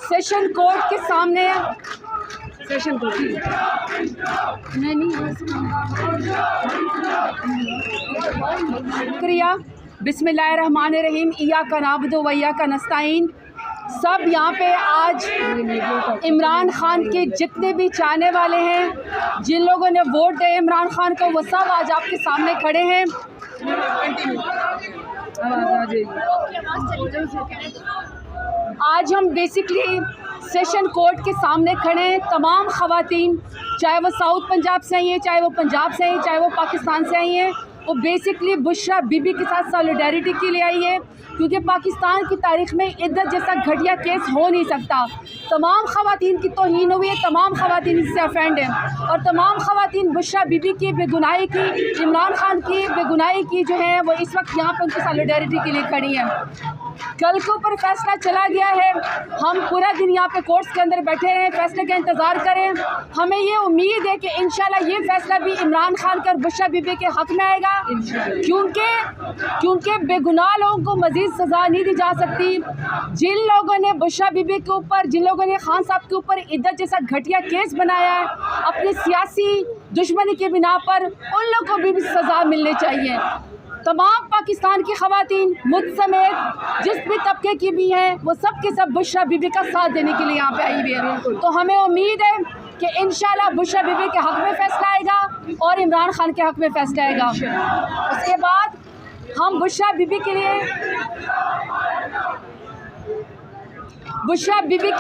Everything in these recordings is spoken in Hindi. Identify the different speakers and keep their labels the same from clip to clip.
Speaker 1: सेशन कोर्ट के सामने सेशन कोर्ट शुक्रिया। बिस्मिल्लाहिर्रहमानिर्रहीम। इय्याका नअबुदु व इय्याका नस्तईन। सब यहाँ पे आज इमरान खान के जितने भी चाहने वाले हैं, जिन लोगों ने वोट दिए इमरान खान को, वो सब आज आपके सामने खड़े हैं। आज हम बेसिकली सेशन कोर्ट के सामने खड़े हैं। तमाम ख़वातीन, चाहे वो साउथ पंजाब से आई हैं, चाहे वो पंजाब से आई हैं, चाहे वो पाकिस्तान से आई हैं, वो बेसिकली बुशरा बीबी के साथ सॉलिडारिटी के लिए आई है, क्योंकि पाकिस्तान की तारीख़ में इद्दत जैसा घटिया केस हो नहीं सकता। तमाम ख़वातीन की तौहीन हुई है, तमाम ख़वातीन इससे अफेंड हैं और तमाम ख़वातीन बुशरा बीबी की बेगुनाही की, इमरान खान की बेगुनाही की जो है वो इस वक्त यहाँ पर उनकी सॉलिडारिटी के लिए खड़ी हैं। कल के ऊपर फैसला चला गया है, हम पूरा दिन यहाँ पे कोर्ट्स के अंदर बैठे रहें, फैसले का इंतज़ार करें। हमें ये उम्मीद है कि इंशाल्लाह ये फैसला भी इमरान खान का और बुशरा बीबी के हक़ में आएगा, क्योंकि बेगुनाह लोगों को मज़ीद सज़ा नहीं दी जा सकती। जिन लोगों ने बुशरा बीबी के ऊपर, जिन लोगों ने खान साहब के ऊपर इद्दत जैसा घटिया केस बनाया है अपनी सियासी दुश्मनी के बिना पर, उन लोगों को भी सज़ा मिलनी चाहिए। तमाम पाकिस्तान की ख़वातीन मुझ समेत जिस भी तबके की भी हैं, वो सब के सब बुशरा बीबी का साथ देने के लिए यहाँ पे आई हुई है। तो हमें उम्मीद है कि इंशाल्लाह बुशरा बीबी के हक़ में फ़ैसला आएगा और इमरान खान के हक़ में फ़ैसला आएगा। उसके बाद हम बुशरा बीबी के लिए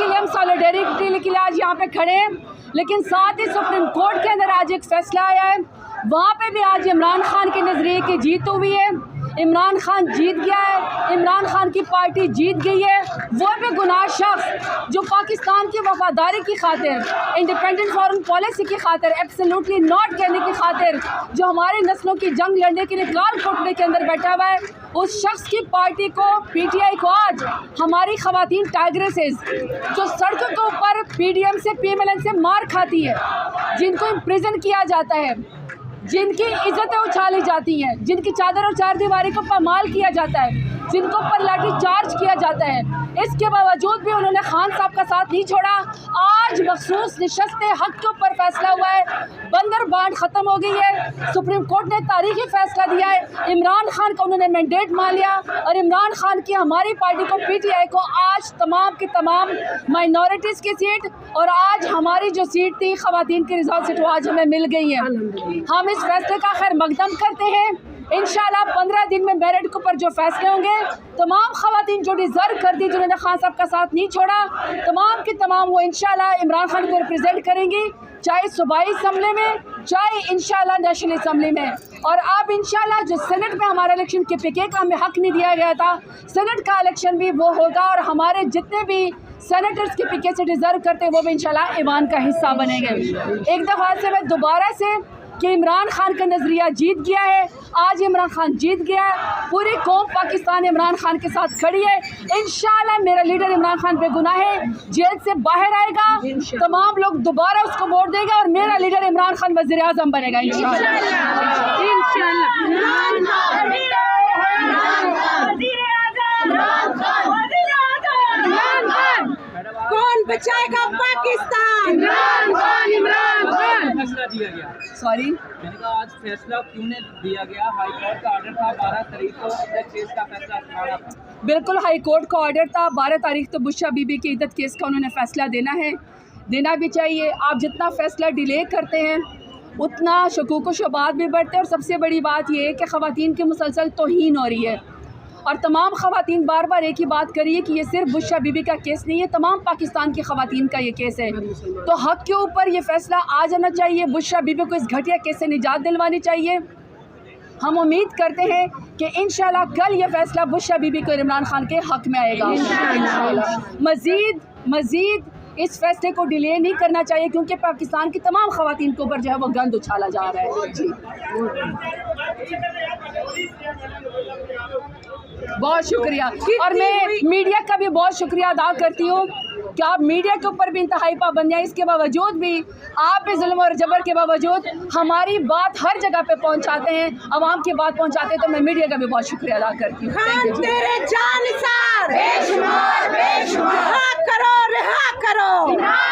Speaker 1: हम सॉलिडारिटी के लिए आज यहाँ पे खड़े हैं। लेकिन साथ ही सुप्रीम कोर्ट के अंदर आज एक फ़ैसला आया है, वहाँ पे भी आज इमरान खान के नज़रिए की जीत हुई है। इमरान खान जीत गया है, इमरान खान की पार्टी जीत गई है। वो भी गुनाह शख्स जो पाकिस्तान की वफादारी की खातिर, इंडिपेंडेंट फॉरेन पॉलिसी की खातिर, एब्सोल्युटली नॉट कहने की खातिर, जो हमारी नस्लों की जंग लड़ने के लिए काल कोठरी के अंदर बैठा हुआ है, उस शख्स की पार्टी को, पीटीआई को आज हमारी ख़वातीन टाइग्रेसेस जो सड़कों के ऊपर पीडीएम से, पीएमएलएन से मार खाती है, जिनको इम्प्रिजन किया जाता है, जिनकी इज्जतें उछाली जाती हैं, जिनकी चादर और चार दीवारी को पामाल किया जाता है, जिनको पर लाठी चार्ज किया जाता है, इसके बावजूद भी उन्होंने खान साहब का साथ नहीं छोड़ा। आज मखसूस निशस्त हक़ के ऊपर फैसला हुआ है, बंदर बांट ख़त्म हो गई है। सुप्रीम कोर्ट ने तारीख़ी फ़ैसला दिया है, इमरान खान को उन्होंने मैंडेट मान लिया और इमरान खान की हमारी पार्टी को, पीटीआई को, आज तमाम की तमाम माइनॉरिटीज़ की सीट और आज हमारी जो सीट थी ख़वातीन की रिजर्व सीट, वो आज हमें मिल गई है। हम इस फैसले का खैर मकदम करते हैं। इंशाल्लाह 15 दिन में मेरिट के ऊपर जो फैसले होंगे, तमाम ख़वातीन जो डिज़र्व करती, जिन्होंने खान साहब का साथ नहीं छोड़ा, तमाम की तमाम वो इंशाल्लाह इमरान खान को रिप्रेजेंट करेंगी, चाहे सूबाई असम्बली में, चाहे इंशाल्लाह नेशनल असम्बली में। और अब इंशाल्लाह जो सेनेट में हमारा इलेक्शन KPK का हमें हक़ नहीं दिया गया था, सेनेट का इलेक्शन भी वो होगा और हमारे जितने भी सेनेटर्स KPK से डिज़र्व करते हैं वो भी इंशाल्लाह ईमान का हिस्सा बनेंगे। एक दफ़ा से मैं दोबारा से कि इमरान खान का नज़रिया जीत गया है, आज इमरान खान जीत गया है, पूरी कौम पाकिस्तान इमरान खान के साथ खड़ी है। इंशाल्लाह मेरा लीडर इमरान खान बेगुनाह है, जेल से बाहर आएगा, तमाम लोग दोबारा उसको वोट देगा और मेरा लीडर इमरान खान वज़ीर आज़म बनेगा
Speaker 2: कौन बचाएगा पाकिस्तान? इमरान खान।
Speaker 3: फैसला दिया गया,
Speaker 1: सॉरी
Speaker 3: मैंने कहा आज फैसला क्यों नहीं दिया गया? हाई कोर्ट का ऑर्डर था 12 तारीख को इद्दत केस का फैसला सुनाना था।
Speaker 1: बिल्कुल, हाई कोर्ट का ऑर्डर था 12 तारीख तो बुशरा बीबी की इद्दत केस का उन्होंने फ़ैसला देना है, देना भी चाहिए। आप जितना फ़ैसला डिले करते हैं उतना शकूक व शुबहात भी बढ़ते हैं और सबसे बड़ी बात यह है कि ख़वातीन की मुसलसल तौहीन हो रही है और तमाम ख़वातीन बार बार एक ही बात करिए कि ये सिर्फ बुशरा बीबी का केस नहीं है, तमाम पाकिस्तान की ख़वातीन का ये केस है। तो हक़ के ऊपर ये फ़ैसला आ जाना चाहिए, बुशरा बीबी को इस घटिया केस से निजात दिलवानी चाहिए। हम उम्मीद करते हैं कि इंशाल्लाह कल ये फ़ैसला बुशरा बीबी को इमरान खान के हक़ में आएगा। मज़ीद इस फैसले को डिले नहीं करना चाहिए, क्योंकि पाकिस्तान की तमाम ख़वातीन के ऊपर जो है वो गंद उछाला जा रहा है। जी बहुत शुक्रिया। और मैं मीडिया का भी बहुत शुक्रिया अदा करती हूँ कि आप मीडिया के ऊपर भी इंतहाई पाबंदियाँ, इसके बावजूद भी आप भी जुल्म और जबर के बावजूद हमारी बात हर जगह पे पहुँचाते हैं, आवाम की बात पहुँचाते हैं, तो मैं मीडिया का भी बहुत शुक्रिया अदा करती हूँ।
Speaker 2: तेरे जानिसार बेशुमार बेशुमार करो रिहा करो।